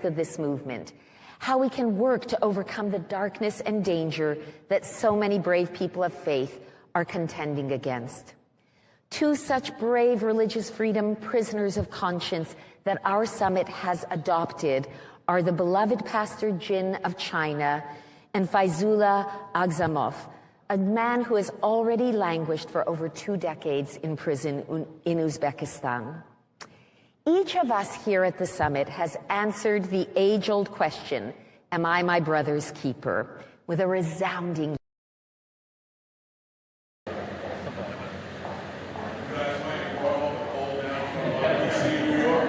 of this movement, how we can work to overcome the darkness and danger that so many brave people of faith are contending against. Two such brave religious freedom prisoners of conscience that our summit has adopted are the beloved Pastor Jin of China and Faizullah Agzamov, a man who has already languished for over 2 decades in prison in Uzbekistan. Each of us here at the summit has answered the age-old question, am I my brother's keeper, with a resounding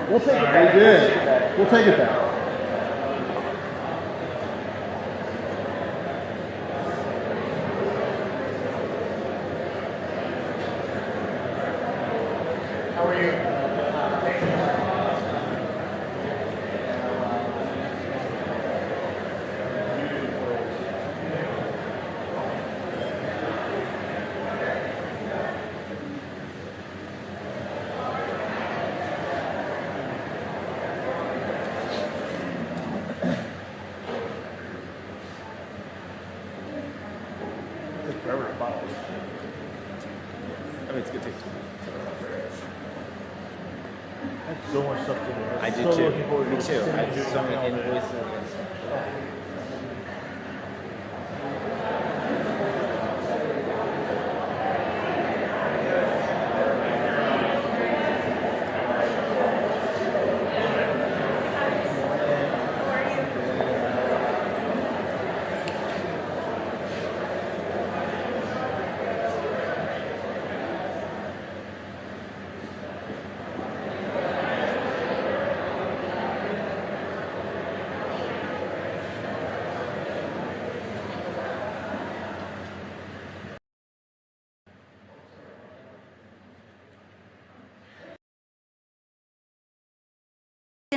We'll take it back. We did. We'll take it back. How are you? So much stuff to do. I do so too. looking forward to Me too. it. I have so many invoices.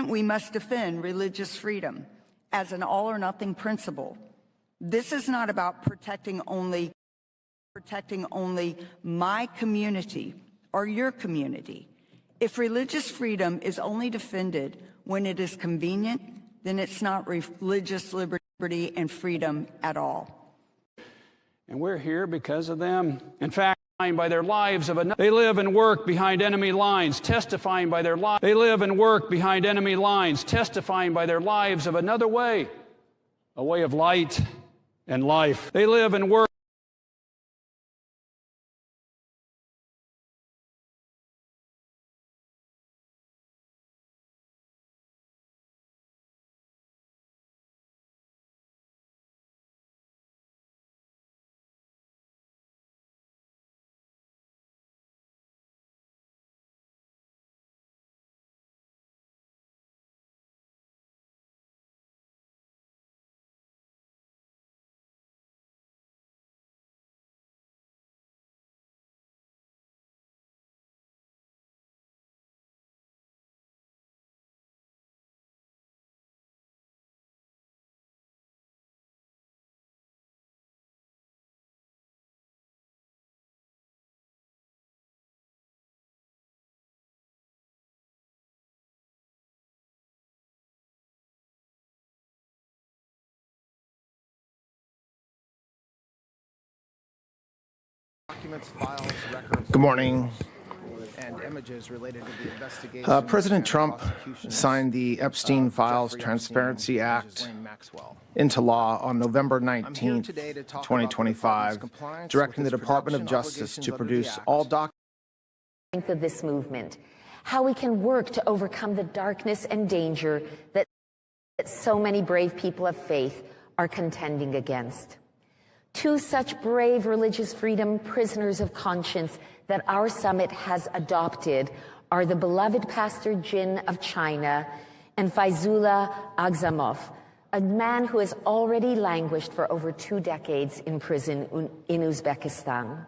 We must defend religious freedom as an all-or-nothing principle. This is not about protecting only my community or your community. If religious freedom is only defended when it is convenient, then it's not religious liberty and freedom at all. And we're here because of them. In fact, by their lives of another. They live and work behind enemy lines, testifying by their lives. They live and work behind enemy lines, testifying by their lives of another way, a way of light and life. They live and work. Good morning. And images related to the investigation. President Trump signed the Epstein Files Transparency Act into law on November 19, 2025, directing the Department of Justice to produce all documents of this movement, how we can work to overcome the darkness and danger that so many brave people of faith are contending against. Two such brave religious freedom prisoners of conscience that our summit has adopted are the beloved Pastor Jin of China and Faizullah Agzamov, a man who has already languished for over 2 decades in prison in Uzbekistan.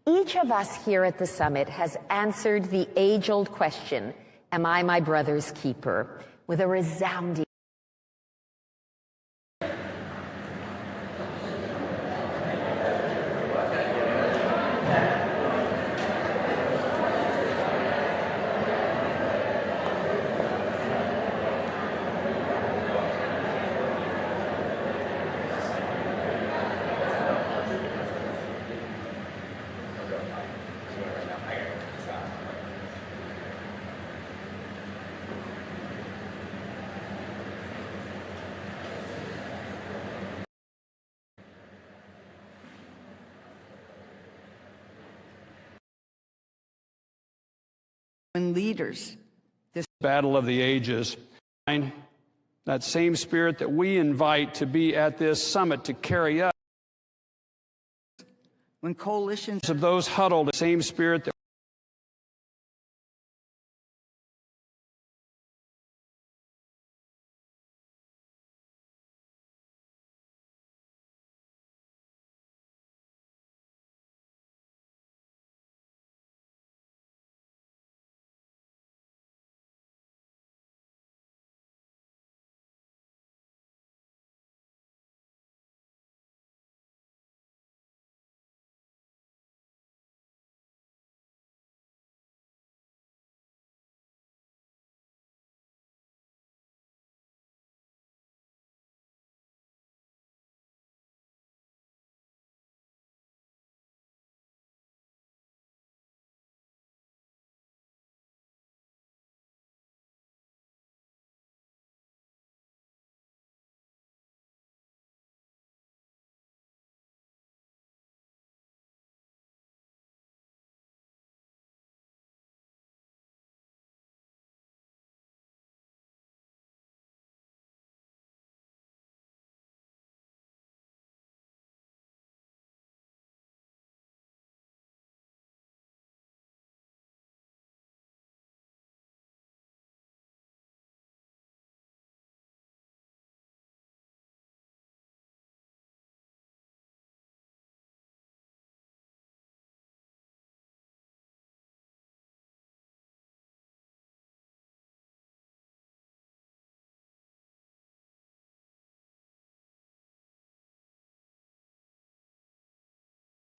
Each of us here at the summit has answered the age-old question, am I my brother's keeper, with a resounding and leaders. This battle of the ages. That same spirit that we invite to be at this summit to carry us. When coalitions of those huddled, the same spirit that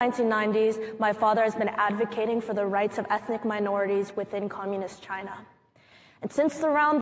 In the 1990s, my father has been advocating for the rights of ethnic minorities within communist China. And since the round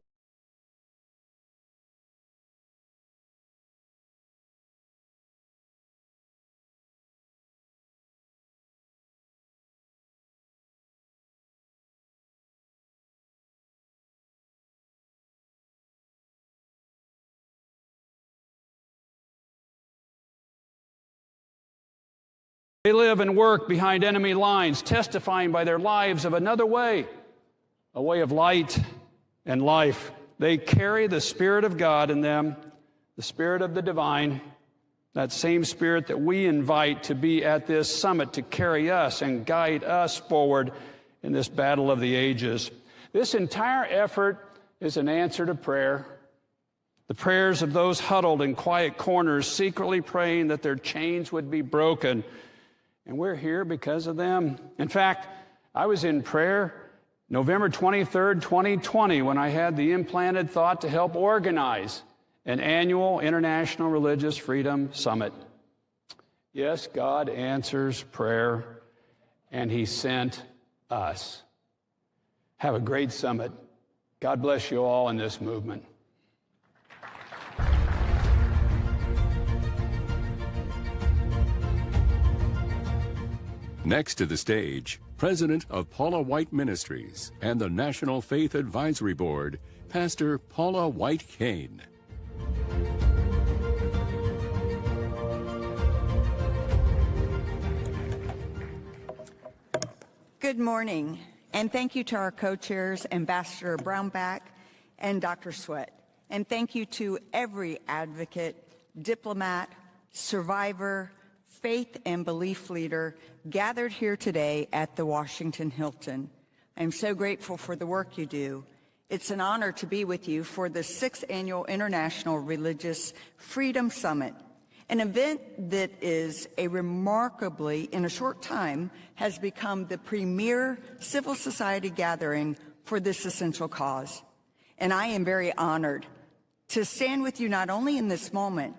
they live and work behind enemy lines, testifying by their lives of another way, a way of light and life. They carry the Spirit of God in them, the Spirit of the divine, that same Spirit that we invite to be at this summit to carry us and guide us forward in this battle of the ages. This entire effort is an answer to prayer. The prayers of those huddled in quiet corners, secretly praying that their chains would be broken. And we're here because of them. In fact, I was in prayer November 23rd, 2020, when I had the implanted thought to help organize an annual International Religious Freedom Summit. Yes, God answers prayer, and He sent us. Have a great summit. God bless you all in this movement. Next to the stage, President of Paula White Ministries and the National Faith Advisory Board, Pastor Paula White Kane. Good morning, and thank you to our co-chairs, Ambassador Brownback and Dr. Sweat. And thank you to every advocate, diplomat, survivor, faith and belief leader gathered here today at the Washington Hilton. I'm so grateful for the work you do. It's an honor to be with you for the 6th Annual International Religious Freedom Summit, an event that is remarkably, in a short time, has become the premier civil society gathering for this essential cause. And I am very honored to stand with you not only in this moment,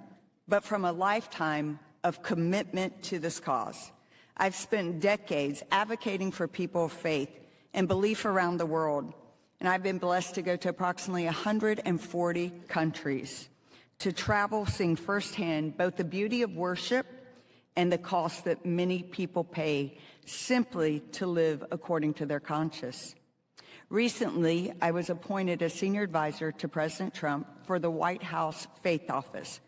but from a lifetime of commitment to this cause. I've spent decades advocating for people of faith and belief around the world, and I've been blessed to go to approximately 140 countries to travel, seeing firsthand both the beauty of worship and the cost that many people pay simply to live according to their conscience. Recently, I was appointed as senior advisor to President Trump for the White House Faith Office,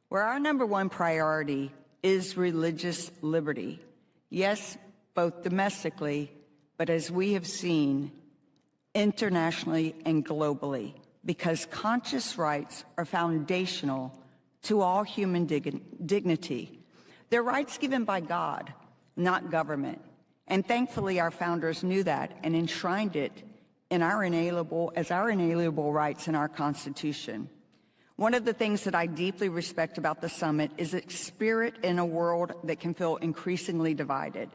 where our number one priority is religious liberty. Yes, both domestically, but as we have seen, internationally and globally, because conscious rights are foundational to all human dignity. They're rights given by God, not government. And thankfully, our founders knew that and enshrined it in our inalienable rights in our Constitution. One of the things that I deeply respect about the summit is its spirit in a world that can feel increasingly divided.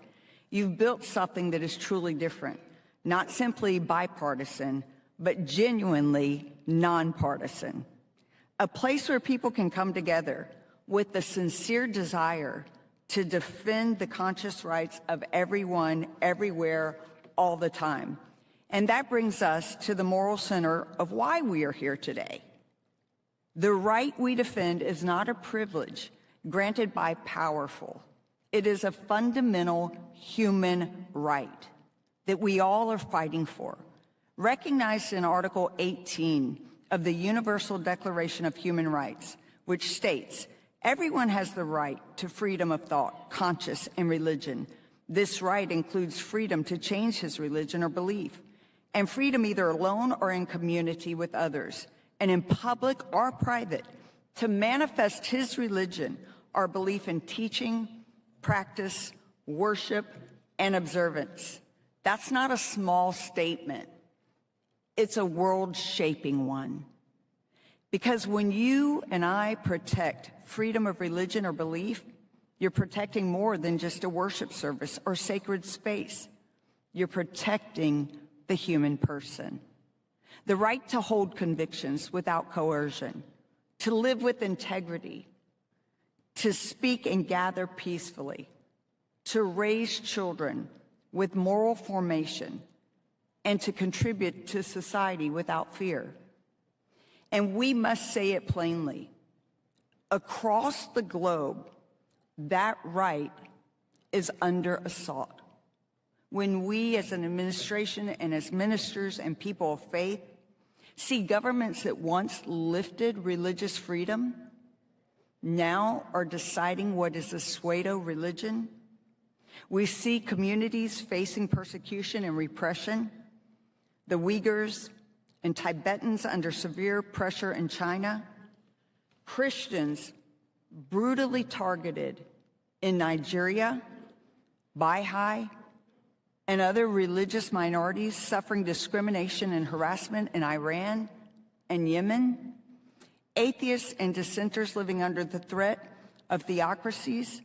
You've built something that is truly different, not simply bipartisan, but genuinely nonpartisan. A place where people can come together with the sincere desire to defend the conscious rights of everyone, everywhere, all the time. And that brings us to the moral center of why we are here today. The right we defend is not a privilege granted by powerful. It is a fundamental human right that we all are fighting for, recognized in Article 18 of the Universal Declaration of Human Rights, which states, everyone has the right to freedom of thought, conscience, and religion. This right includes freedom to change his religion or belief, and freedom either alone or in community with others, and in public or private, to manifest his religion or belief in teaching, practice, worship, and observance. That's not a small statement. It's a world-shaping one. Because when you and I protect freedom of religion or belief, you're protecting more than just a worship service or sacred space. You're protecting the human person. The right to hold convictions without coercion, to live with integrity, to speak and gather peacefully, to raise children with moral formation, and to contribute to society without fear. And we must say it plainly. Across the globe, that right is under assault. When we as an administration and as ministers and people of faith see governments that once lifted religious freedom now are deciding what is a pseudo religion, we see communities facing persecution and repression, the Uyghurs and Tibetans under severe pressure in China, Christians brutally targeted in Nigeria, Baha'i, and other religious minorities suffering discrimination and harassment in Iran and Yemen, atheists and dissenters living under the threat of theocracies,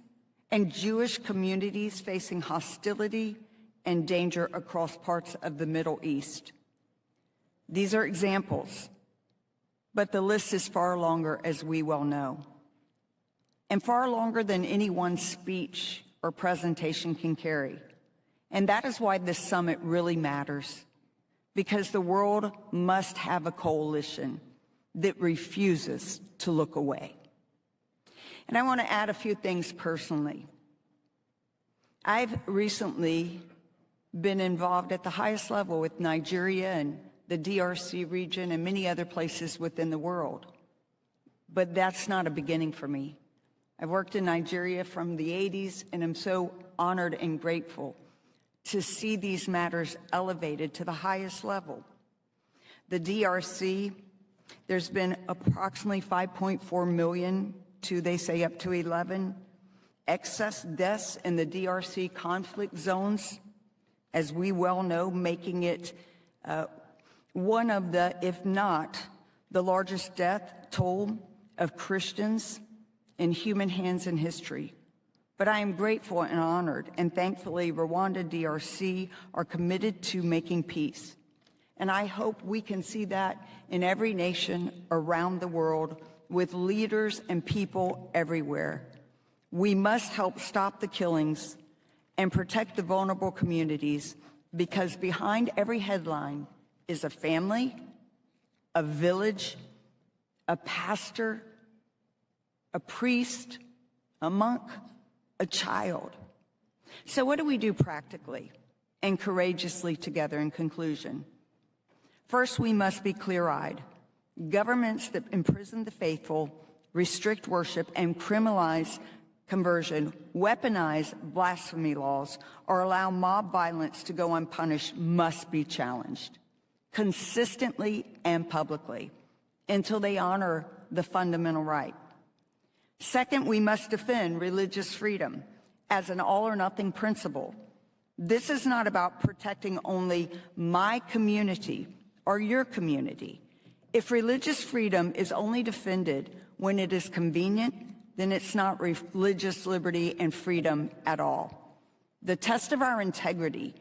and Jewish communities facing hostility and danger across parts of the Middle East. These are examples, but the list is far longer, as we well know, and far longer than any one speech or presentation can carry. And that is why this summit really matters, because the world must have a coalition that refuses to look away. And I want to add a few things personally. I've recently been involved at the highest level with Nigeria and the DRC region and many other places within the world. But that's not a beginning for me. I've worked in Nigeria from the 80s, and I'm so honored and grateful to see these matters elevated to the highest level. The DRC, there's been approximately 5.4 million to, they say, up to 11 excess deaths in the DRC conflict zones, as we well know, making it one of the, if not the largest death toll of Christians in human hands in history. But I am grateful and honored, and thankfully Rwanda, DRC are committed to making peace. And I hope we can see that in every nation around the world with leaders and people everywhere. We must help stop the killings and protect the vulnerable communities, because behind every headline is a family, a village, a pastor, a priest, a monk, a child. So what do we do practically and courageously together in conclusion? First, we must be clear-eyed. Governments that imprison the faithful, restrict worship, and criminalize conversion, weaponize blasphemy laws, or allow mob violence to go unpunished must be challenged. consistently and publicly, until they honor the fundamental right. Second, we must defend religious freedom as an all-or-nothing principle. This is not about protecting only my community or your community. If religious freedom is only defended when it is convenient, then it's not religious liberty and freedom at all. The test of our integrity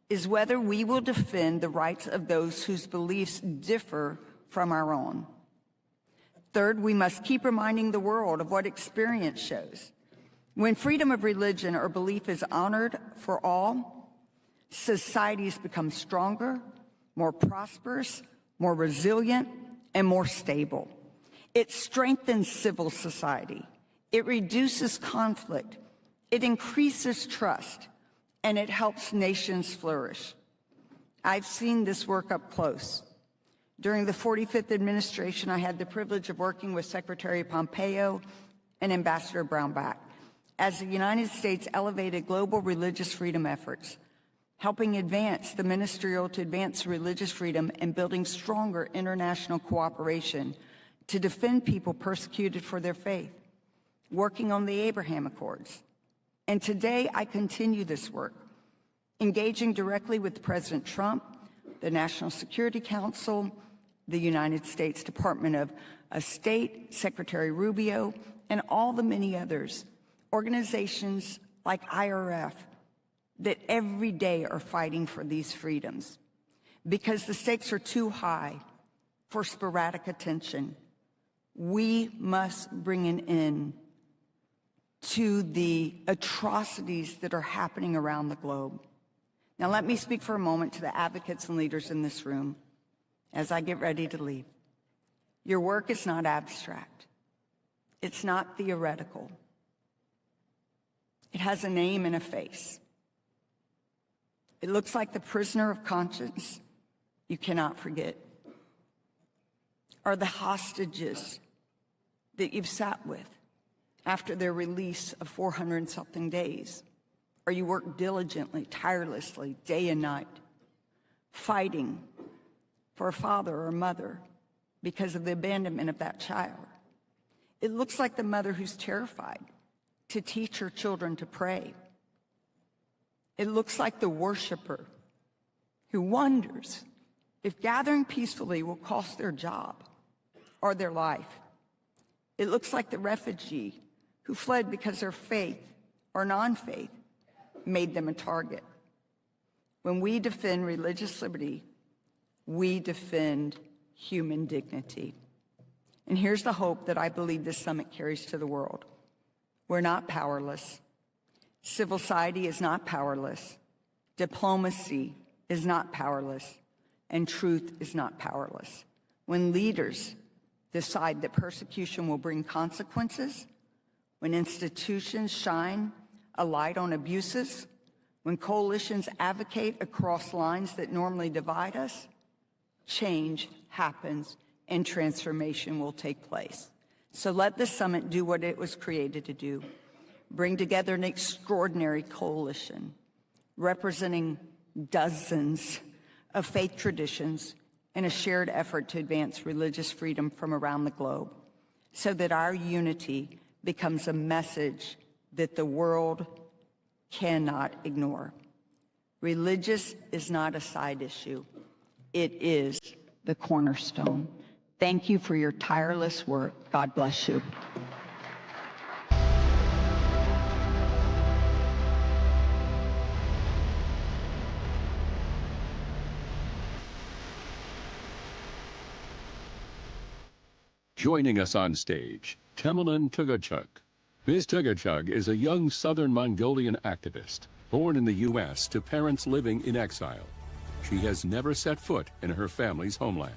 is whether we will defend the rights of those whose beliefs differ from our own. Third, we must keep reminding the world of what experience shows. When freedom of religion or belief is honored for all, societies become stronger, more prosperous, more resilient, and more stable. It strengthens civil society. It reduces conflict. It increases trust, and it helps nations flourish. I've seen this work up close. During the 45th administration, I had the privilege of working with Secretary Pompeo and Ambassador Brownback as the United States elevated global religious freedom efforts, helping advance the ministerial to advance religious freedom and building stronger international cooperation to defend people persecuted for their faith, working on the Abraham Accords. And today, I continue this work, engaging directly with President Trump, the National Security Council, the United States Department of State, Secretary Rubio, and all the many others, organizations like IRF, that every day are fighting for these freedoms because the stakes are too high for sporadic attention. We must bring an end to the atrocities that are happening around the globe. Now, let me speak for a moment to the advocates and leaders in this room as I get ready to leave. Your work is not abstract. It's not theoretical. It has a name and a face. It looks like the prisoner of conscience you cannot forget, or the hostages that you've sat with after their release of 400-something days, or you work diligently, tirelessly, day and night, fighting for a father or a mother because of the abandonment of that child. It looks like the mother who's terrified to teach her children to pray. It looks like the worshiper who wonders if gathering peacefully will cost their job or their life. It looks like the refugee who fled because their faith or non-faith made them a target. When we defend religious liberty, we defend human dignity. And here's the hope that I believe this summit carries to the world. We're not powerless. Civil society is not powerless. Diplomacy is not powerless. And truth is not powerless. When leaders decide that persecution will bring consequences, when institutions shine a light on abuses, when coalitions advocate across lines that normally divide us, change happens and transformation will take place. So let the summit do what it was created to do. Bring together an extraordinary coalition representing dozens of faith traditions in a shared effort to advance religious freedom from around the globe so that our unity becomes a message that the world cannot ignore. Religious is not a side issue. It is the cornerstone. Thank you for your tireless work. God bless you. Joining us on stage, Temelin Tugachuk. Ms. Tugachuk is a young Southern Mongolian activist, born in the U.S. to parents living in exile. She has never set foot in her family's homeland.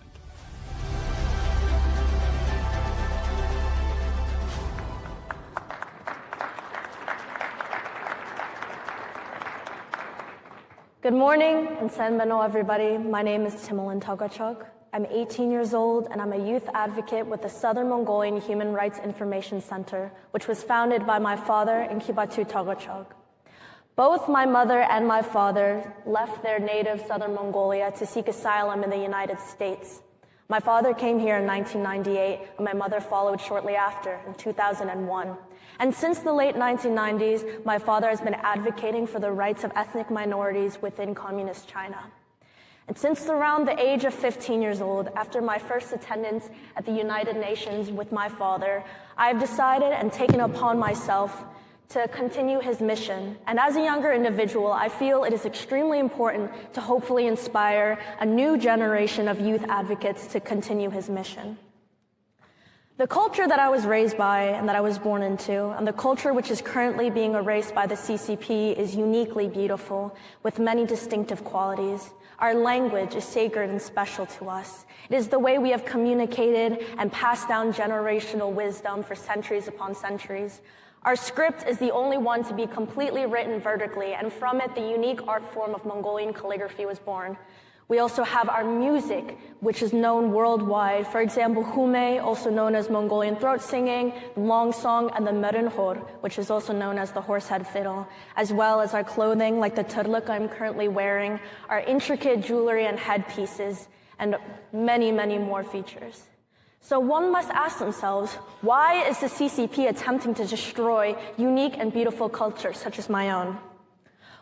Good morning and Senbeno, everybody. My name is Temelin Tugachuk. I'm 18 years old and I'm a youth advocate with the Southern Mongolian Human Rights Information Center, which was founded by my father, Inkibatu Tugachuk. Both my mother and my father left their native southern Mongolia to seek asylum in the United States. My father came here in 1998, and my mother followed shortly after in 2001. And since the late 1990s, my father has been advocating for the rights of ethnic minorities within communist China. And since around the age of 15 years old, after my first attendance at the United Nations with my father, I have decided and taken upon myself to continue his mission. And as a younger individual, I feel it is extremely important to hopefully inspire a new generation of youth advocates to continue his mission. The culture that I was raised by and that I was born into, and the culture which is currently being erased by the CCP, is uniquely beautiful with many distinctive qualities. Our language is sacred and special to us. It is the way we have communicated and passed down generational wisdom for centuries upon centuries. Our script is the only one to be completely written vertically, and from it, the unique art form of Mongolian calligraphy was born. We also have our music, which is known worldwide. For example, Hume, also known as Mongolian throat singing, long song, and the Merenhor, which is also known as the horsehead fiddle, as well as our clothing, like the turluk I'm currently wearing, our intricate jewelry and headpieces, and many, many more features. So one must ask themselves, why is the CCP attempting to destroy unique and beautiful cultures such as my own?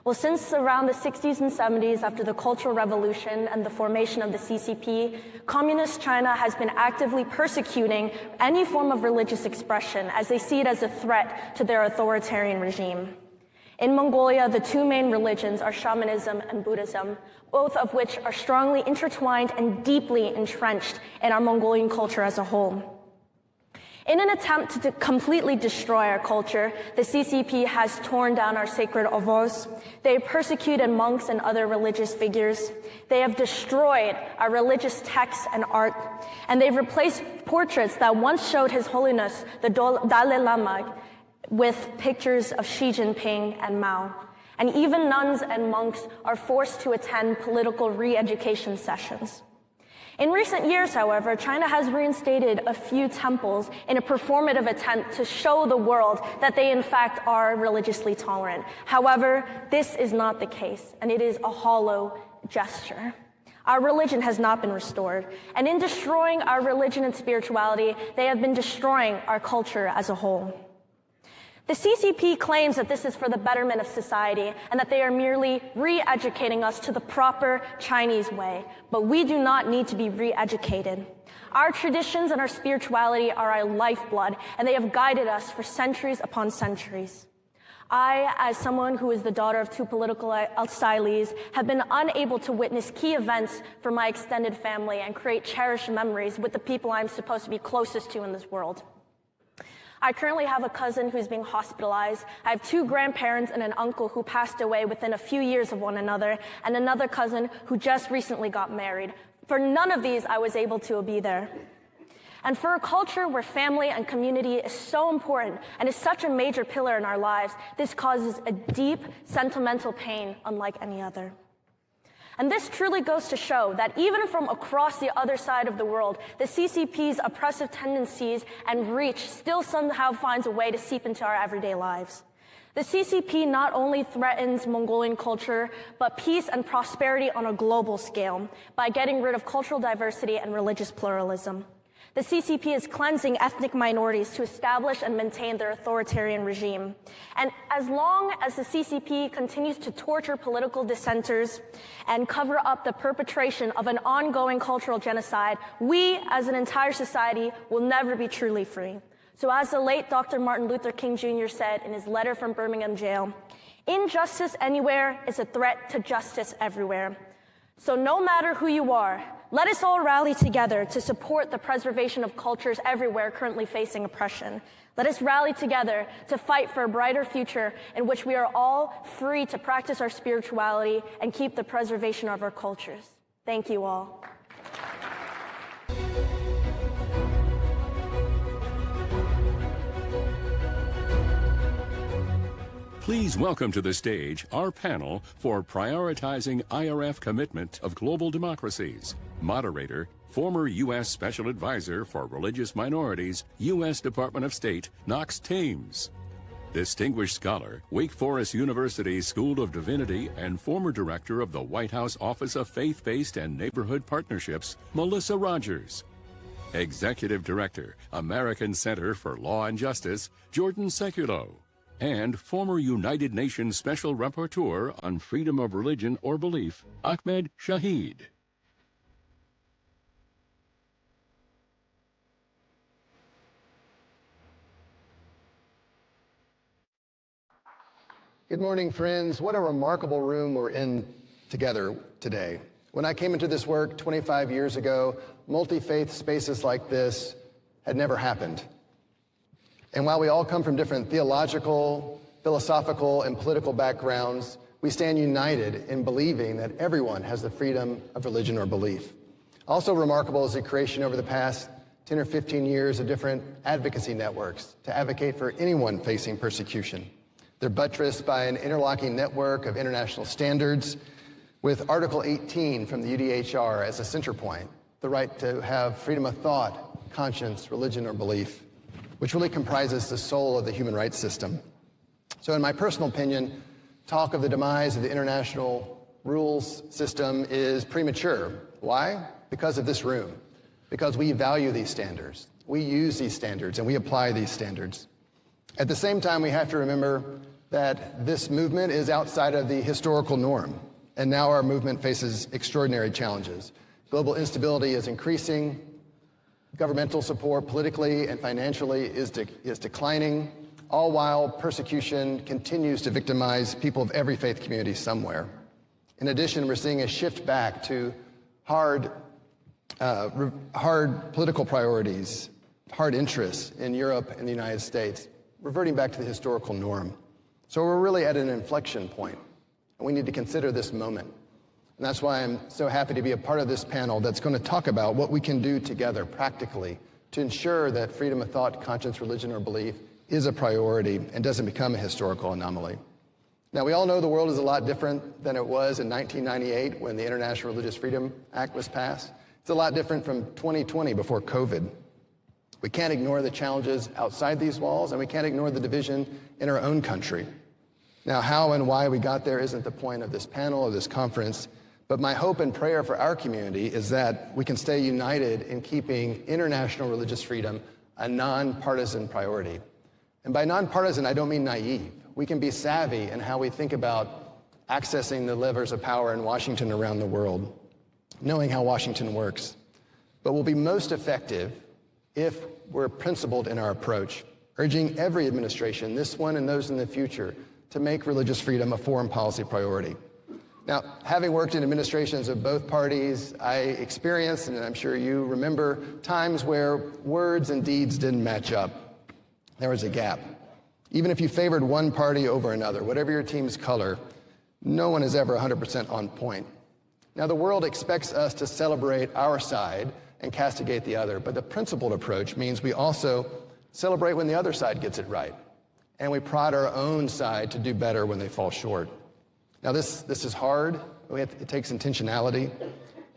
Well, since around the 60s and 70s, after the Cultural Revolution and the formation of the CCP, Communist China has been actively persecuting any form of religious expression as they see it as a threat to their authoritarian regime. In Mongolia, the two main religions are shamanism and Buddhism, both of which are strongly intertwined and deeply entrenched in our Mongolian culture as a whole. In an attempt to completely destroy our culture, the CCP has torn down our sacred ovos. They have persecuted monks and other religious figures. They have destroyed our religious texts and art. And they've replaced portraits that once showed His Holiness, the Dalai Lama, with pictures of Xi Jinping and Mao. And even nuns and monks are forced to attend political re-education sessions. In recent years, however, China has reinstated a few temples in a performative attempt to show the world that they in fact are religiously tolerant. However, this is not the case, and it is a hollow gesture. Our religion has not been restored, and in destroying our religion and spirituality, they have been destroying our culture as a whole. The CCP claims that this is for the betterment of society and that they are merely re-educating us to the proper Chinese way, but we do not need to be re-educated. Our traditions and our spirituality are our lifeblood, and they have guided us for centuries upon centuries. I, as someone who is the daughter of two political exiles, have been unable to witness key events for my extended family and create cherished memories with the people I'm supposed to be closest to in this world. I currently have a cousin who's being hospitalized. I have two grandparents and an uncle who passed away within a few years of one another, and another cousin who just recently got married. For none of these, I was able to be there. And for a culture where family and community is so important and is such a major pillar in our lives, this causes a deep, sentimental pain unlike any other. And this truly goes to show that even from across the other side of the world, the CCP's oppressive tendencies and reach still somehow finds a way to seep into our everyday lives. The CCP not only threatens Mongolian culture, but peace and prosperity on a global scale by getting rid of cultural diversity and religious pluralism. The CCP is cleansing ethnic minorities to establish and maintain their authoritarian regime. And as long as the CCP continues to torture political dissenters and cover up the perpetration of an ongoing cultural genocide, we as an entire society will never be truly free. So as the late Dr. Martin Luther King Jr. said in his letter from Birmingham jail, injustice anywhere is a threat to justice everywhere. So no matter who you are, let us all rally together to support the preservation of cultures everywhere currently facing oppression. Let us rally together to fight for a brighter future in which we are all free to practice our spirituality and keep the preservation of our cultures. Thank you all. Please welcome to the stage our panel for prioritizing IRF commitment of global democracies. Moderator, former U.S. Special Advisor for Religious Minorities, U.S. Department of State, Knox Thames. Distinguished scholar, Wake Forest University School of Divinity, and former director of the White House Office of Faith-Based and Neighborhood Partnerships, Melissa Rogers. Executive Director, American Center for Law and Justice, Jordan Sekulow. And former United Nations Special Rapporteur on Freedom of Religion or Belief, Ahmed Shahid. Good morning, friends. What a remarkable room we're in together today. When I came into this work 25 years ago, multi-faith spaces like this had never happened. And while we all come from different theological, philosophical, and political backgrounds, we stand united in believing that everyone has the freedom of religion or belief. Also remarkable is the creation over the past 10 or 15 years of different advocacy networks to advocate for anyone facing persecution. They're buttressed by an interlocking network of international standards with Article 18 from the UDHR as a center point, the right to have freedom of thought, conscience, religion, or belief, which really comprises the soul of the human rights system. So in my personal opinion, talk of the demise of the international rules system is premature. Why? Because of this room. Because we value these standards. We use these standards and we apply these standards. At the same time, we have to remember that this movement is outside of the historical norm. And now our movement faces extraordinary challenges. Global instability is increasing. Governmental support politically and financially is declining, all while persecution continues to victimize people of every faith community somewhere. In addition, we're seeing a shift back to hard political priorities, hard interests in Europe and the United States, reverting back to the historical norm. So we're really at an inflection point. And we need to consider this moment. And that's why I'm so happy to be a part of this panel that's going to talk about what we can do together practically to ensure that freedom of thought, conscience, religion, or belief is a priority and doesn't become a historical anomaly. Now, we all know the world is a lot different than it was in 1998 when the International Religious Freedom Act was passed. It's a lot different from 2020 before COVID. We can't ignore the challenges outside these walls, and we can't ignore the division in our own country. Now, how and why we got there isn't the point of this panel or this conference, but my hope and prayer for our community is that we can stay united in keeping international religious freedom a nonpartisan priority. And by nonpartisan, I don't mean naive. We can be savvy in how we think about accessing the levers of power in Washington around the world, knowing how Washington works. But we'll be most effective if we're principled in our approach, urging every administration, this one and those in the future, to make religious freedom a foreign policy priority. Now, having worked in administrations of both parties, I experienced, and I'm sure you remember, times where words and deeds didn't match up. There was a gap. Even if you favored one party over another, whatever your team's color, no one is ever 100% on point. Now, the world expects us to celebrate our side and castigate the other, but the principled approach means we also celebrate when the other side gets it right. And we prod our own side to do better when they fall short. Now, this is hard. It takes intentionality.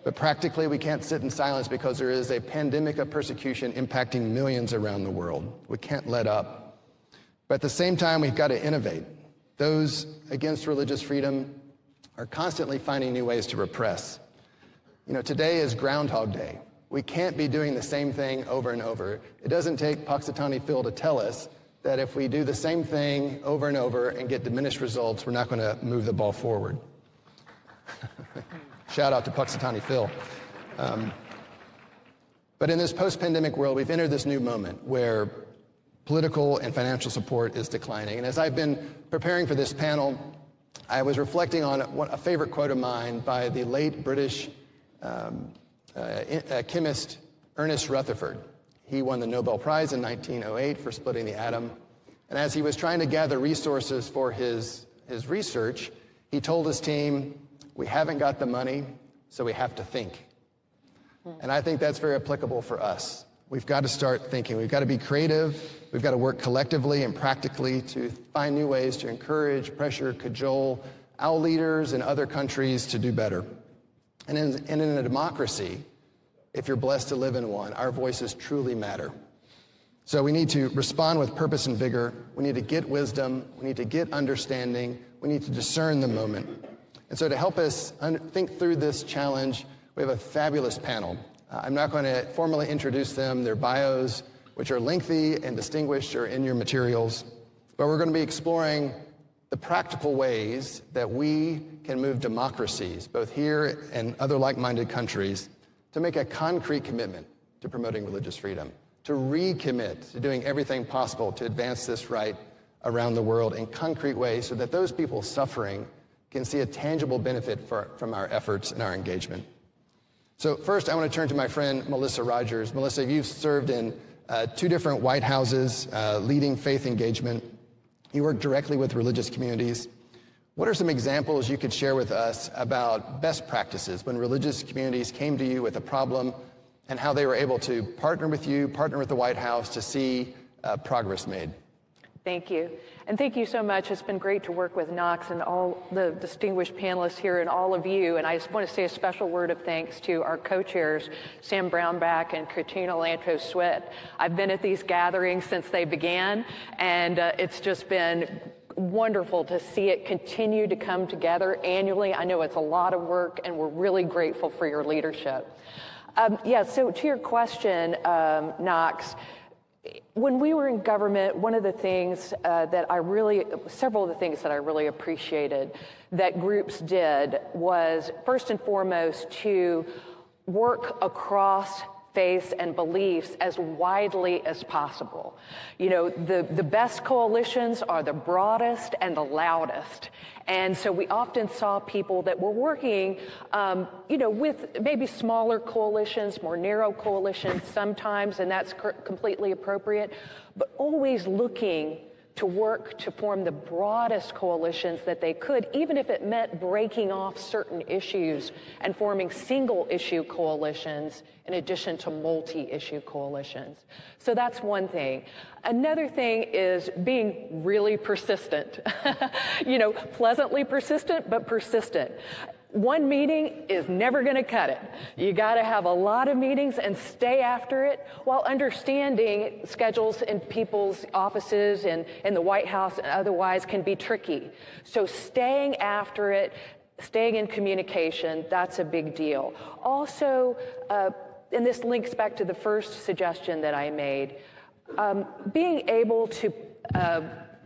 But practically, we can't sit in silence because there is a pandemic of persecution impacting millions around the world. We can't let up. But at the same time, we've got to innovate. Those against religious freedom are constantly finding new ways to repress. You know, today is Groundhog Day. We can't be doing the same thing over and over. It doesn't take Punxsutawney Phil to tell us that if we do the same thing over and over and get diminished results, we're not going to move the ball forward. Shout out to Punxsutawney Phil. But in this post-pandemic world, we've entered this new moment where political and financial support is declining. And as I've been preparing for this panel, I was reflecting on a favorite quote of mine by the late British chemist Ernest Rutherford. He won the Nobel Prize in 1908 for splitting the atom. And as he was trying to gather resources for his research, he told his team, "We haven't got the money, so we have to think." And I think that's very applicable for us. We've got to start thinking. We've got to be creative. We've got to work collectively and practically to find new ways to encourage, pressure, cajole our leaders in other countries to do better. And in a democracy, if you're blessed to live in one, our voices truly matter. So we need to respond with purpose and vigor. We need to get wisdom. We need to get understanding. We need to discern the moment. And so to help us think through this challenge, we have a fabulous panel. I'm not going to formally introduce them. Their bios, which are lengthy and distinguished, are in your materials. But we're going to be exploring the practical ways that we can move democracies, both here and other like-minded countries, to make a concrete commitment to promoting religious freedom, to recommit to doing everything possible to advance this right around the world in concrete ways so that those people suffering can see a tangible benefit from our efforts and our engagement. So first, I want to turn to my friend Melissa Rogers. Melissa, you've served in 2 different White Houses, leading faith engagement. You work directly with religious communities. What are some examples you could share with us about best practices when religious communities came to you with a problem and how they were able to partner with you, partner with the White House to see progress made? Thank you. And thank you so much. It's been great to work with Knox and all the distinguished panelists here and all of you. And I just want to say a special word of thanks to our co-chairs, Sam Brownback and Katrina Lantos-Sweat. I've been at these gatherings since they began, and it's just been wonderful to see it continue to come together annually. I know it's a lot of work, and we're really grateful for your leadership. So to your question, Knox, when we were in government, one of the things several of the things that I really appreciated that groups did was, first and foremost, to work across faiths and beliefs as widely as possible. You know, the best coalitions are the broadest and the loudest. And so we often saw people that were working, with maybe smaller coalitions, more narrow coalitions sometimes, and that's completely appropriate, but always looking to work to form the broadest coalitions that they could, even if it meant breaking off certain issues and forming single-issue coalitions in addition to multi-issue coalitions. So that's one thing. Another thing is being really persistent. Pleasantly persistent, but persistent. One meeting is never going to cut it. You got to have a lot of meetings and stay after it while understanding schedules in people's offices and in the White House and otherwise can be tricky. So staying after it, staying in communication, that's a big deal. Also, and this links back to the first suggestion that I made, being able to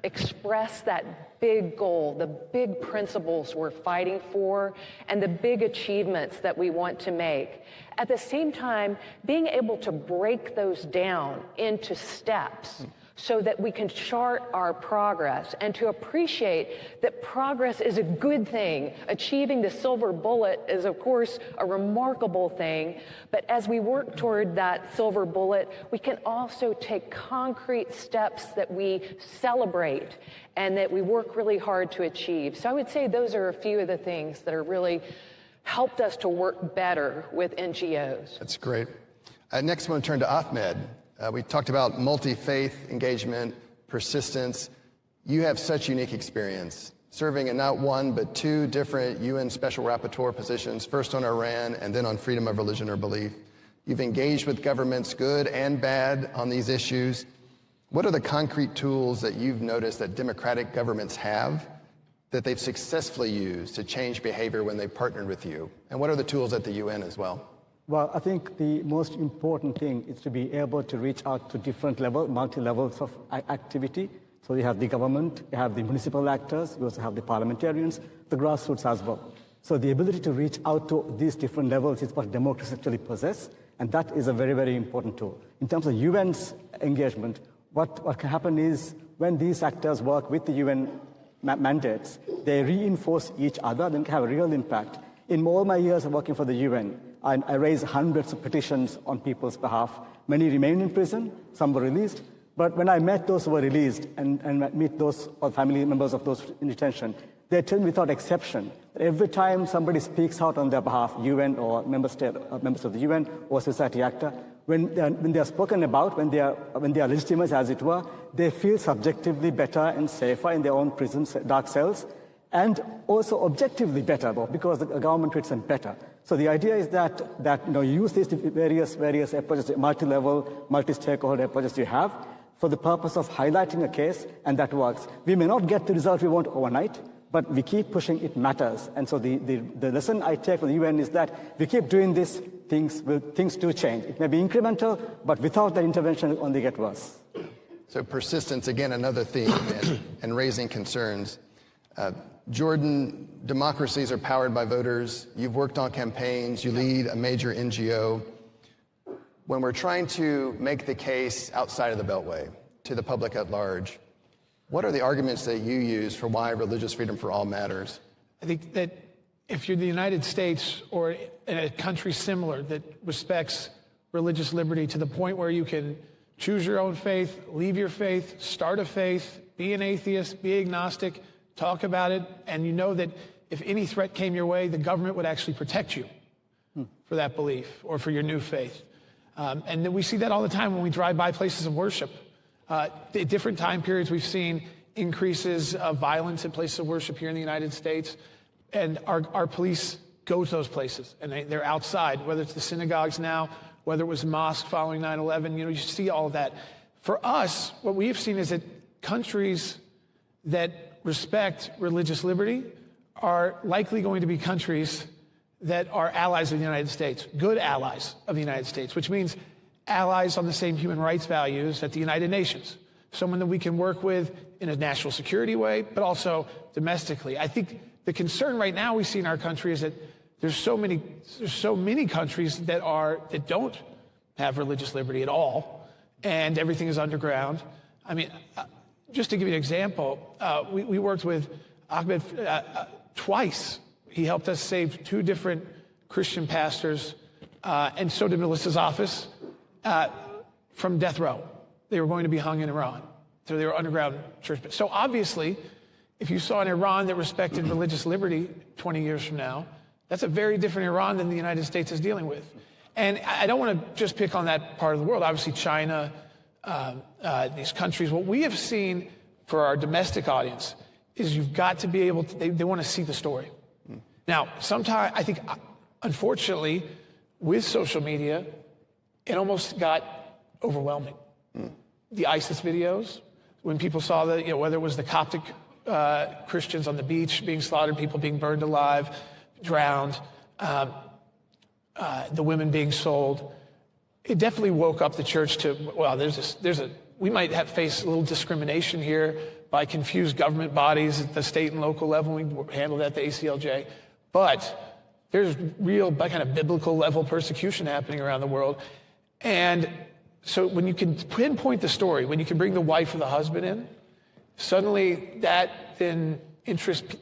express that big goal, the big principles we're fighting for, and the big achievements that we want to make. At the same time, being able to break those down into steps so that we can chart our progress and to appreciate that progress is a good thing. Achieving the silver bullet is, of course, a remarkable thing, but as we work toward that silver bullet, we can also take concrete steps that we celebrate and that we work really hard to achieve. So I would say those are a few of the things that are really helped us to work better with NGOs. That's great. Next, I want to turn to Ahmed. We talked about multi-faith engagement, persistence. You have such unique experience, serving in not one, but 2 different UN Special Rapporteur positions, first on Iran and then on freedom of religion or belief. You've engaged with governments, good and bad, on these issues. What are the concrete tools that you've noticed that democratic governments have that they've successfully used to change behavior when they've partnered with you? And what are the tools at the UN as well? Well, I think the most important thing is to be able to reach out to different levels, multi-levels of activity. So you have the government, you have the municipal actors, you also have the parliamentarians, the grassroots as well. So the ability to reach out to these different levels is what democracy actually possesses, and that is a very, very important tool. In terms of UN's engagement, what can happen is when these actors work with the UN mandates, they reinforce each other, then can have a real impact. In all my years of working for the UN, I raised hundreds of petitions on people's behalf. Many remain in prison, some were released. But when I met those who were released and meet those or family members of those in detention, they tell me without exception that every time somebody speaks out on their behalf, UN or members of the UN or society actor, when they are spoken about, when they are legitimate, as it were, they feel subjectively better and safer in their own prisons, dark cells. and also objectively better, though, because the government treats them better. So the idea is that you use these various approaches, multi-level, multi-stakeholder approaches you have, for the purpose of highlighting a case, and that works. We may not get the result we want overnight, but we keep pushing, it matters. And so the lesson I take from the UN is that we keep doing this, things do change. It may be incremental, but without that intervention, it only get worse. So persistence, again, another theme, and raising concerns. Jordan, democracies are powered by voters. You've worked on campaigns. You lead a major NGO. When we're trying to make the case outside of the Beltway to the public at large, what are the arguments that you use for why religious freedom for all matters? I think that if you're the United States or in a country similar that respects religious liberty to the point where you can choose your own faith, leave your faith, start a faith, be an atheist, be agnostic, talk about it, and you know that if any threat came your way, the government would actually protect you for that belief or for your new faith. And then we see that all the time when we drive by places of worship. At different time periods, we've seen increases of violence in places of worship here in the United States. And our police go to those places, and they're outside, whether it's the synagogues now, whether it was mosque following 9/11, you see all of that. For us, what we have seen is that countries that respect religious liberty are likely going to be countries that are allies of the United States, good allies of the United States, which means allies on the same human rights values at the United Nations, someone that we can work with in a national security way, but also domestically. I think the concern right now we see in our country is that there's so many countries that don't have religious liberty at all, and everything is underground. I mean, just to give you an example, we worked with Ahmed twice. He helped us save 2 different Christian pastors, and so did Melissa's office, from death row. They were going to be hung in Iran. So they were underground church. So obviously, if you saw an Iran that respected religious liberty 20 years from now, that's a very different Iran than the United States is dealing with. And I don't want to just pick on that part of the world. Obviously, China, these countries. What we have seen for our domestic audience is you've got to be able to, they want to see the story. Now, sometimes, I think, unfortunately, with social media, it almost got overwhelming. The ISIS videos, when people saw that, whether it was the Coptic Christians on the beach being slaughtered, people being burned alive, drowned, the women being sold, it definitely woke up the church to, well, we might face a little discrimination here by confused government bodies at the state and local level. We handle that at the ACLJ. But there's real kind of biblical level persecution happening around the world. And so when you can pinpoint the story, when you can bring the wife or the husband in, suddenly that then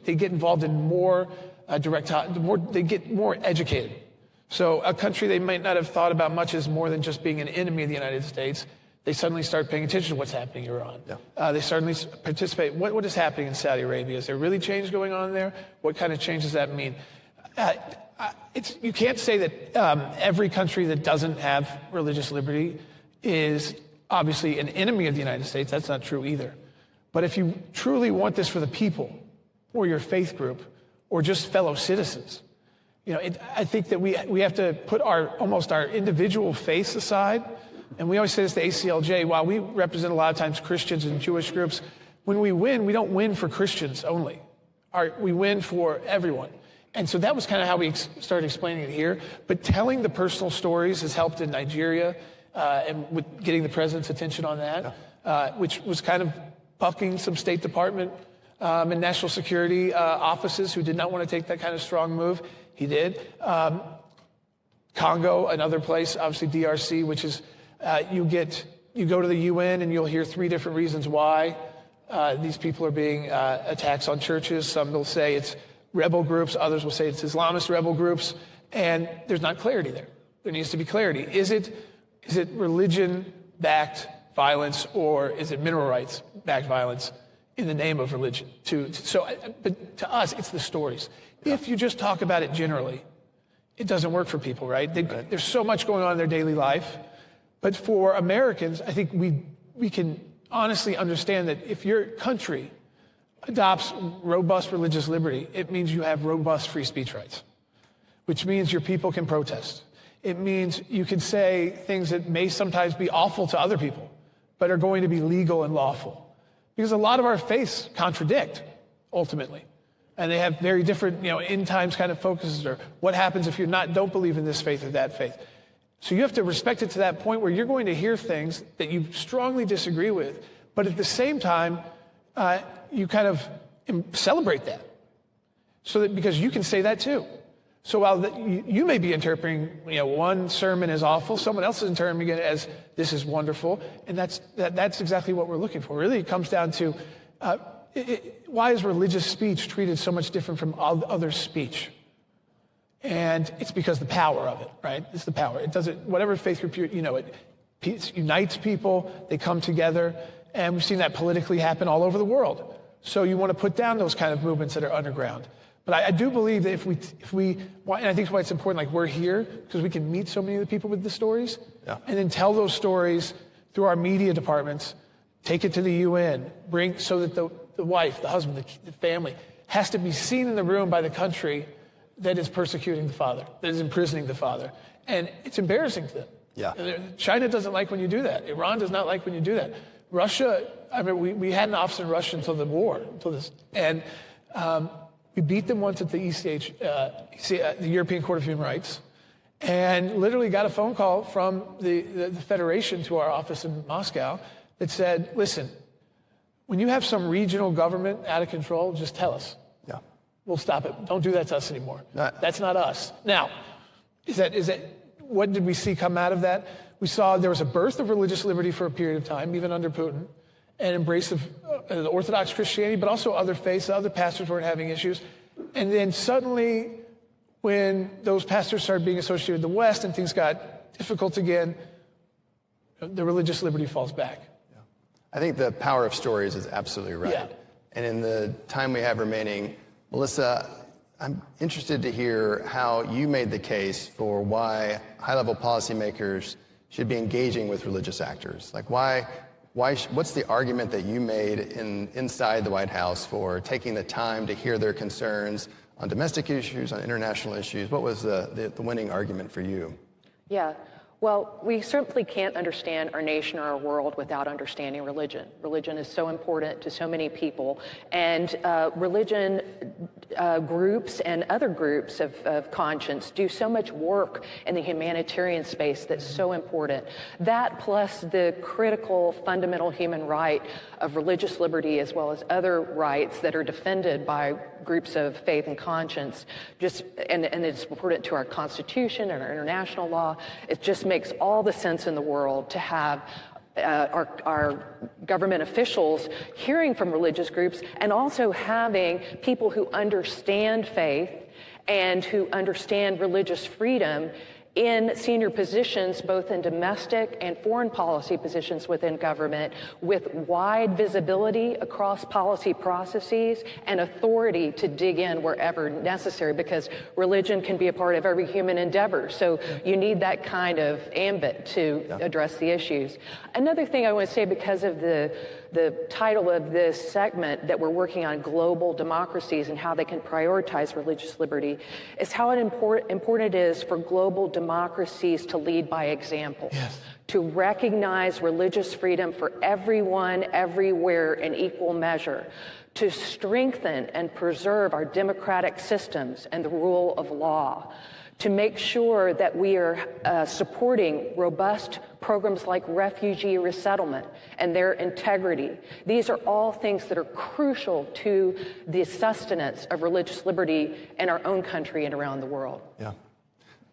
they get involved in more they get more educated. So a country they might not have thought about much as more than just being an enemy of the United States, they suddenly start paying attention to what's happening in Iran. Yeah. They suddenly participate. What is happening in Saudi Arabia? Is there really change going on there? What kind of change does that mean? You can't say that every country that doesn't have religious liberty is obviously an enemy of the United States. That's not true either. But if you truly want this for the people or your faith group or just fellow citizens, I think that we have to put almost our individual faiths aside. And we always say this to ACLJ, while we represent a lot of times Christians and Jewish groups, when we win, we don't win for Christians only. We win for everyone. And so that was kind of how we started explaining it here. But telling the personal stories has helped in Nigeria, and with getting the president's attention on that, which was kind of bucking some State Department and national security offices who did not want to take that kind of strong move. He did. Congo, another place, obviously DRC, which is you go to the UN and you'll hear 3 different reasons why these people are being attacks on churches. Some will say it's rebel groups, others will say it's Islamist rebel groups, and there's not clarity there. There needs to be clarity. Is it religion-backed violence, or is it mineral rights-backed violence in the name of religion? But to us, it's the stories. If you just talk about it generally, it doesn't work for people, right? There's so much going on in their daily life. But for Americans, I think we can honestly understand that if your country adopts robust religious liberty, it means you have robust free speech rights, which means your people can protest. It means you can say things that may sometimes be awful to other people, but are going to be legal and lawful. Because a lot of our faiths contradict, ultimately. And they have very different, end times kind of focuses, or what happens if you don't believe in this faith or that faith. So you have to respect it to that point where you're going to hear things that you strongly disagree with, but at the same time, you kind of celebrate that. So that, because you can say that too. So while you may be interpreting, one sermon as awful, someone else is interpreting it as this is wonderful, and that's exactly what we're looking for. Really, it comes down to why is religious speech treated so much different from other speech? And it's because the power of it, right? It's the power. It doesn't, whatever faith group it unites people. They come together, and we've seen that politically happen all over the world. So you want to put down those kind of movements that are underground. But I do believe that if we, and I think why it's important, like we're here, because we can meet so many of the people with the stories, and then tell those stories through our media departments, take it to the UN, bring, so that the wife, the husband, the family has to be seen in the room by the country that is persecuting the father, that is imprisoning the father. And it's embarrassing to them. Yeah. China doesn't like when you do that. Iran does not like when you do that. Russia, I mean, we had an officer in Russia until the war, and we beat them once at the the European Court of Human Rights, and literally got a phone call from the Federation to our office in Moscow that said, listen, when you have some regional government out of control, just tell us. Yeah. We'll stop it. Don't do that to us anymore. That's not us. Now, what did we see come out of that? We saw there was a birth of religious liberty for a period of time, even under Putin, an embrace of the Orthodox Christianity, but also other faiths. Other pastors weren't having issues. And then suddenly, when those pastors started being associated with the West and things got difficult again, the religious liberty falls back. Yeah. I think the power of stories is absolutely right. Yeah. And in the time we have remaining, Melissa, I'm interested to hear how you made the case for why high-level policymakers should be engaging with religious actors. Like what's the argument that you made inside the White House for taking the time to hear their concerns on domestic issues, on international issues? What was the winning argument for you? Yeah. Well, we certainly can't understand our nation or our world without understanding religion. Religion is so important to so many people, and religion groups and other groups of conscience do so much work in the humanitarian space that's so important. That plus the critical fundamental human right of religious liberty, as well as other rights that are defended by groups of faith and conscience, and it's important to our Constitution and our international law. It just makes all the sense in the world to have our government officials hearing from religious groups, and also having people who understand faith and who understand religious freedom in senior positions, both in domestic and foreign policy positions within government, with wide visibility across policy processes and authority to dig in wherever necessary, because religion can be a part of every human endeavor. So you need that kind of ambit to address the issues. Another thing I want to say, because of the title of this segment, that we're working on global democracies and how they can prioritize religious liberty, is how important it is for global democracies to lead by example. Yes. To recognize religious freedom for everyone, everywhere, in equal measure, to strengthen and preserve our democratic systems and the rule of law, to make sure that we are supporting robust programs like refugee resettlement and their integrity. These are all things that are crucial to the sustenance of religious liberty in our own country and around the world. Yeah.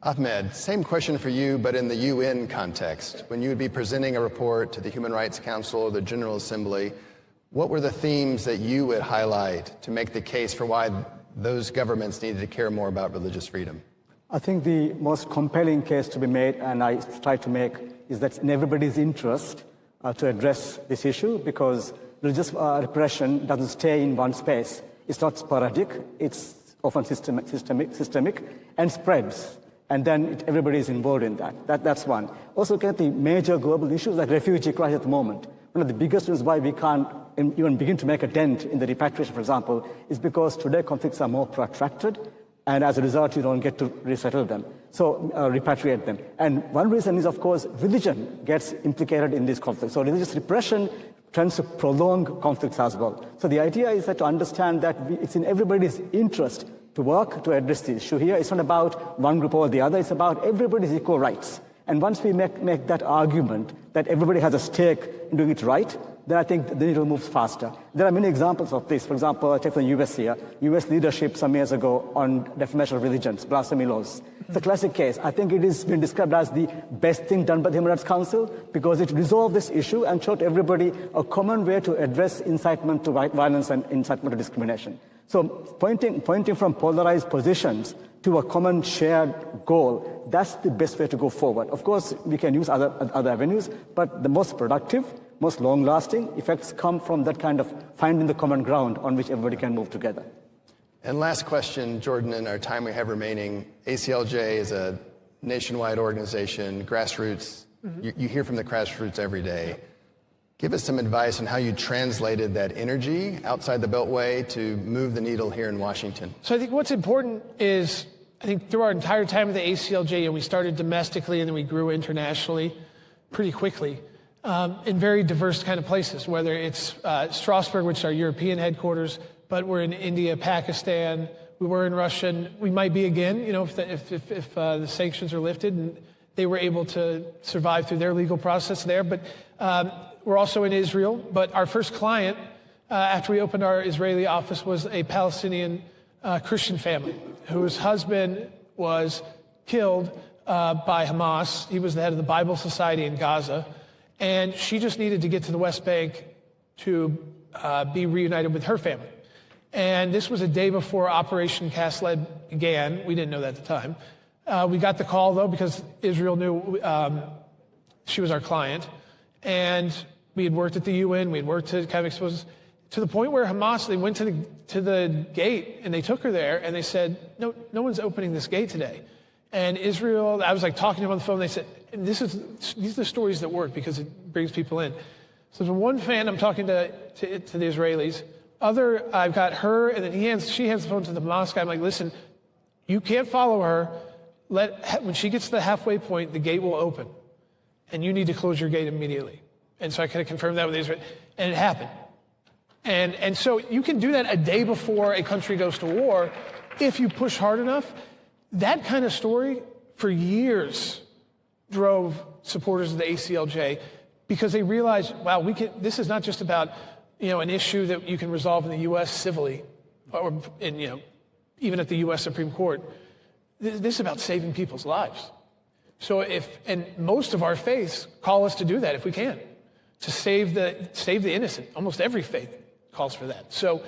Ahmed, same question for you, but in the UN context. When you would be presenting a report to the Human Rights Council or the General Assembly, what were the themes that you would highlight to make the case for why those governments needed to care more about religious freedom? I think the most compelling case to be made, and I try to make, is that in everybody's interest to address this issue, because religious repression doesn't stay in one space. It's not sporadic, it's often systemic and spreads. And then everybody is involved in that. That's one. Also, look at the major global issues like refugee crisis at the moment. One of the biggest reasons why we can't even begin to make a dent in the repatriation, for example, is because today conflicts are more protracted, and as a result, you don't get to resettle them, so repatriate them. And one reason is, of course, religion gets implicated in these conflicts. So religious repression tends to prolong conflicts as well. So the idea is that to understand that it's in everybody's interest to work to address the issue here. It's not about one group or the other, it's about everybody's equal rights. And once we make that argument that everybody has a stake in doing it right, then I think the needle moves faster. There are many examples of this. For example, take the US here. US leadership some years ago on defamation of religions, blasphemy laws. It's a classic case. I think it has been described as the best thing done by the Human Rights Council because it resolved this issue and showed everybody a common way to address incitement to violence and incitement to discrimination. So pointing from polarized positions to a common shared goal, that's the best way to go forward. Of course, we can use other avenues, but the most productive, most long-lasting effects come from that kind of finding the common ground on which everybody can move together. And last question, Jordan, in our time we have remaining, ACLJ is a nationwide organization, grassroots. You hear from the grassroots every day. Give us some advice on how you translated that energy outside the Beltway to move the needle here in Washington. So I think what's important is, I think through our entire time at the ACLJ, we started domestically and then we grew internationally pretty quickly in very diverse kind of places, whether it's Strasbourg, which is our European headquarters, but we're in India, Pakistan, we were in Russia, and we might be again, if the sanctions are lifted and they were able to survive through their legal process there. But we're also in Israel, but our first client after we opened our Israeli office was a Palestinian Christian family whose husband was killed by Hamas. He was the head of the Bible Society in Gaza, and she just needed to get to the West Bank to be reunited with her family. And this was a day before Operation Cast Lead began. We didn't know that at the time. We got the call, though, because Israel knew she was our client. And we had worked at the UN. We had worked to kind of expose us to the point where Hamas, they went to the gate and they took her there and they said, no one's opening this gate today. And Israel, I was like talking to them on the phone. They said, these are the stories that work because it brings people in. So from one fan, I'm talking to the Israelis. I've got her, and then she hands the phone to the Hamas guy. I'm like, listen, you can't follow her. When she gets to the halfway point, the gate will open. And you need to close your gate immediately. And so I kind of confirmed that with Israel, and it happened. And so you can do that a day before a country goes to war if you push hard enough. That kind of story for years drove supporters of the ACLJ because they realized, wow, this is not just about an issue that you can resolve in the U.S. civilly or even at the U.S. Supreme Court. This is about saving people's lives. So and most of our faiths call us to do that if we can, to save the innocent. Almost every faith calls for that. So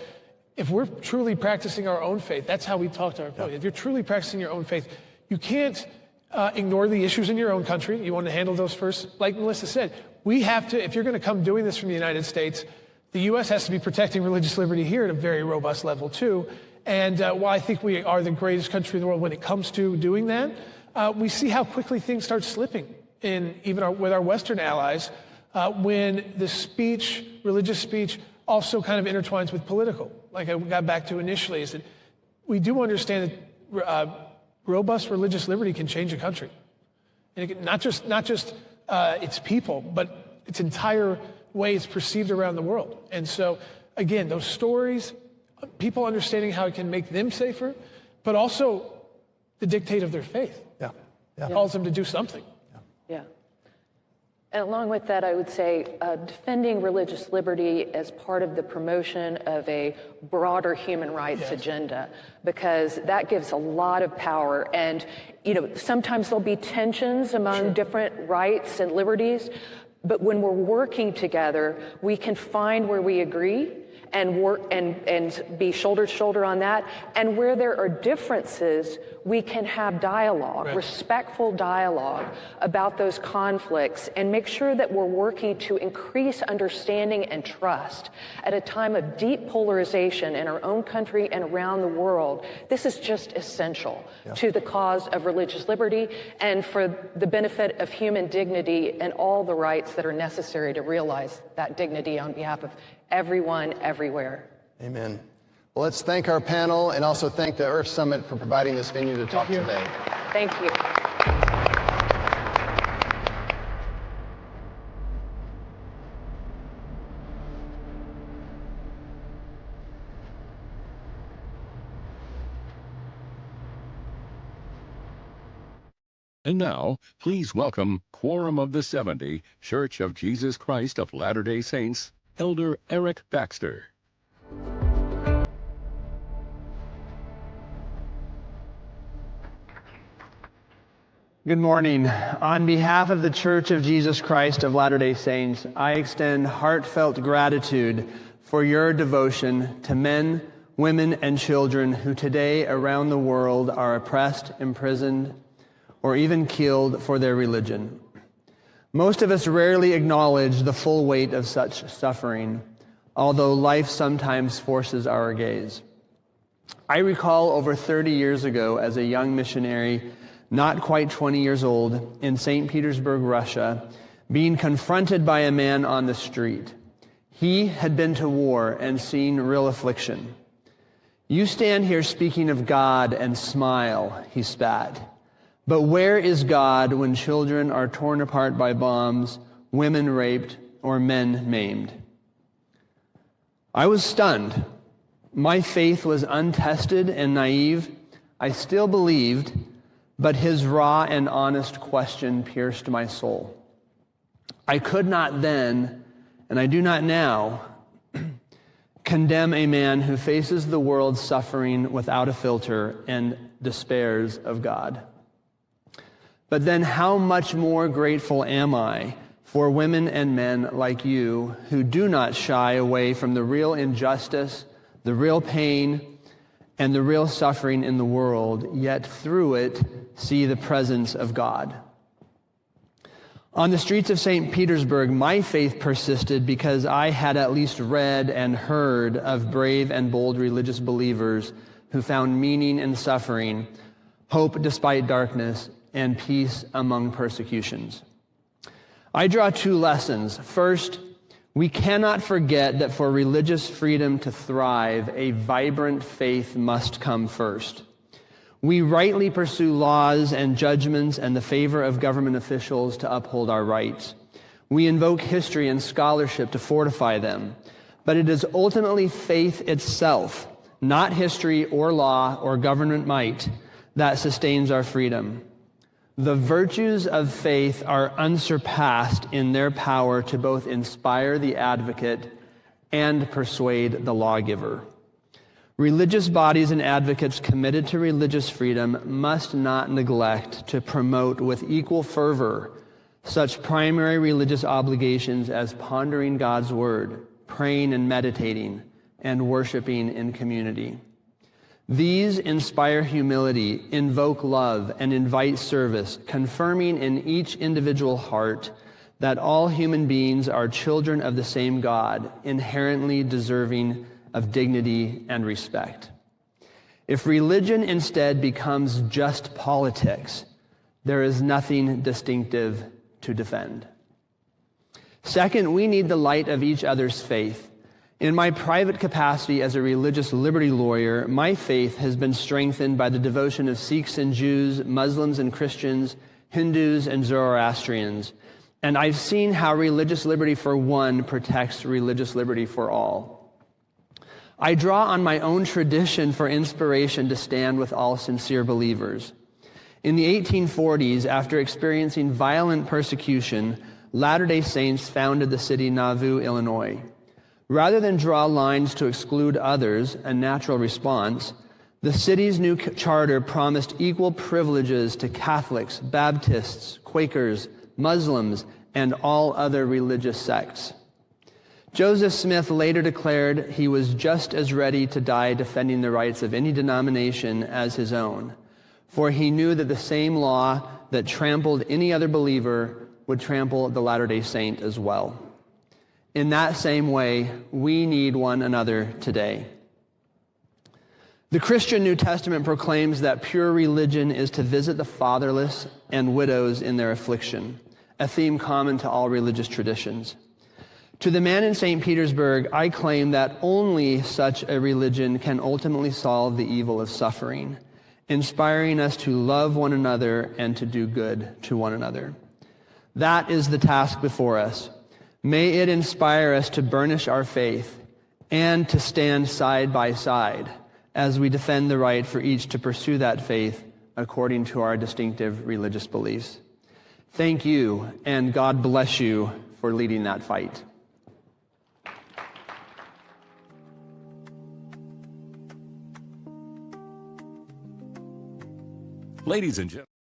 if we're truly practicing our own faith, that's how we talk to our people. If you're truly practicing your own faith, you can't ignore the issues in your own country. You want to handle those first. Like Melissa said, we have to, if you're going to come doing this from the United States, the U.S. has to be protecting religious liberty here at a very robust level too. And while I think we are the greatest country in the world when it comes to doing that, we see how quickly things start slipping with our Western allies when the religious speech also kind of intertwines with political. Like I got back to initially, is that we do understand that robust religious liberty can change a country. And it can, not just its people, but its entire way it's perceived around the world. And so, again, those stories, people understanding how it can make them safer, but also the dictate of their faith. Yeah. Calls them to do something. Yeah. And along with that, I would say defending religious liberty as part of the promotion of a broader human rights agenda, because that gives a lot of power. And, sometimes there'll be tensions among different rights and liberties, but when we're working together, we can find where we agree and work and be shoulder to shoulder on that. And where there are differences, we can have dialogue, respectful dialogue about those conflicts, and make sure that we're working to increase understanding and trust at a time of deep polarization in our own country and around the world. This is just essential to the cause of religious liberty and for the benefit of human dignity and all the rights that are necessary to realize that dignity on behalf of everyone, everywhere. Amen. Well, let's thank our panel and also thank the Earth Summit for providing this venue to talk today. Thank you. And now, please welcome Quorum of the 70, Church of Jesus Christ of Latter-day Saints, Elder Eric Baxter. Good morning. On behalf of the Church of Jesus Christ of Latter-day Saints, I extend heartfelt gratitude for your devotion to men, women, and children who today around the world are oppressed, imprisoned, or even killed for their religion. Most of us rarely acknowledge the full weight of such suffering, although life sometimes forces our gaze. I recall over 30 years ago as a young missionary, not quite 20 years old, in St. Petersburg, Russia, being confronted by a man on the street. He had been to war and seen real affliction. "You stand here speaking of God and smile," he spat. "But where is God when children are torn apart by bombs, women raped, or men maimed?" I was stunned. My faith was untested and naive. I still believed, but his raw and honest question pierced my soul. I could not then, and I do not now, condemn a man who faces the world's suffering without a filter and despairs of God. But then how much more grateful am I for women and men like you who do not shy away from the real injustice, the real pain, and the real suffering in the world, yet through it see the presence of God. On the streets of St. Petersburg, my faith persisted because I had at least read and heard of brave and bold religious believers who found meaning in suffering, hope despite darkness, and peace among persecutions. I draw two lessons. First, we cannot forget that for religious freedom to thrive, a vibrant faith must come first. We rightly pursue laws and judgments and the favor of government officials to uphold our rights. We invoke history and scholarship to fortify them. But it is ultimately faith itself, not history or law or government might, that sustains our freedom. The virtues of faith are unsurpassed in their power to both inspire the advocate and persuade the lawgiver. Religious bodies and advocates committed to religious freedom must not neglect to promote with equal fervor such primary religious obligations as pondering God's word, praying and meditating, and worshiping in community. These inspire humility, invoke love, and invite service, confirming in each individual heart that all human beings are children of the same God, inherently deserving of dignity and respect. If religion instead becomes just politics, there is nothing distinctive to defend. Second, we need the light of each other's faith. In my private capacity as a religious liberty lawyer, my faith has been strengthened by the devotion of Sikhs and Jews, Muslims and Christians, Hindus and Zoroastrians, and I've seen how religious liberty for one protects religious liberty for all. I draw on my own tradition for inspiration to stand with all sincere believers. In the 1840s, after experiencing violent persecution, Latter-day Saints founded the city Nauvoo, Illinois. Rather than draw lines to exclude others, a natural response, the city's new charter promised equal privileges to Catholics, Baptists, Quakers, Muslims, and all other religious sects. Joseph Smith later declared he was just as ready to die defending the rights of any denomination as his own, for he knew that the same law that trampled any other believer would trample the Latter-day Saint as well. In that same way, we need one another today. The Christian New Testament proclaims that pure religion is to visit the fatherless and widows in their affliction, a theme common to all religious traditions. To the man in St. Petersburg, I claim that only such a religion can ultimately solve the evil of suffering, inspiring us to love one another and to do good to one another. That is the task before us. May it inspire us to burnish our faith and to stand side by side as we defend the right for each to pursue that faith according to our distinctive religious beliefs. Thank you, and God bless you for leading that fight. Ladies and gentlemen.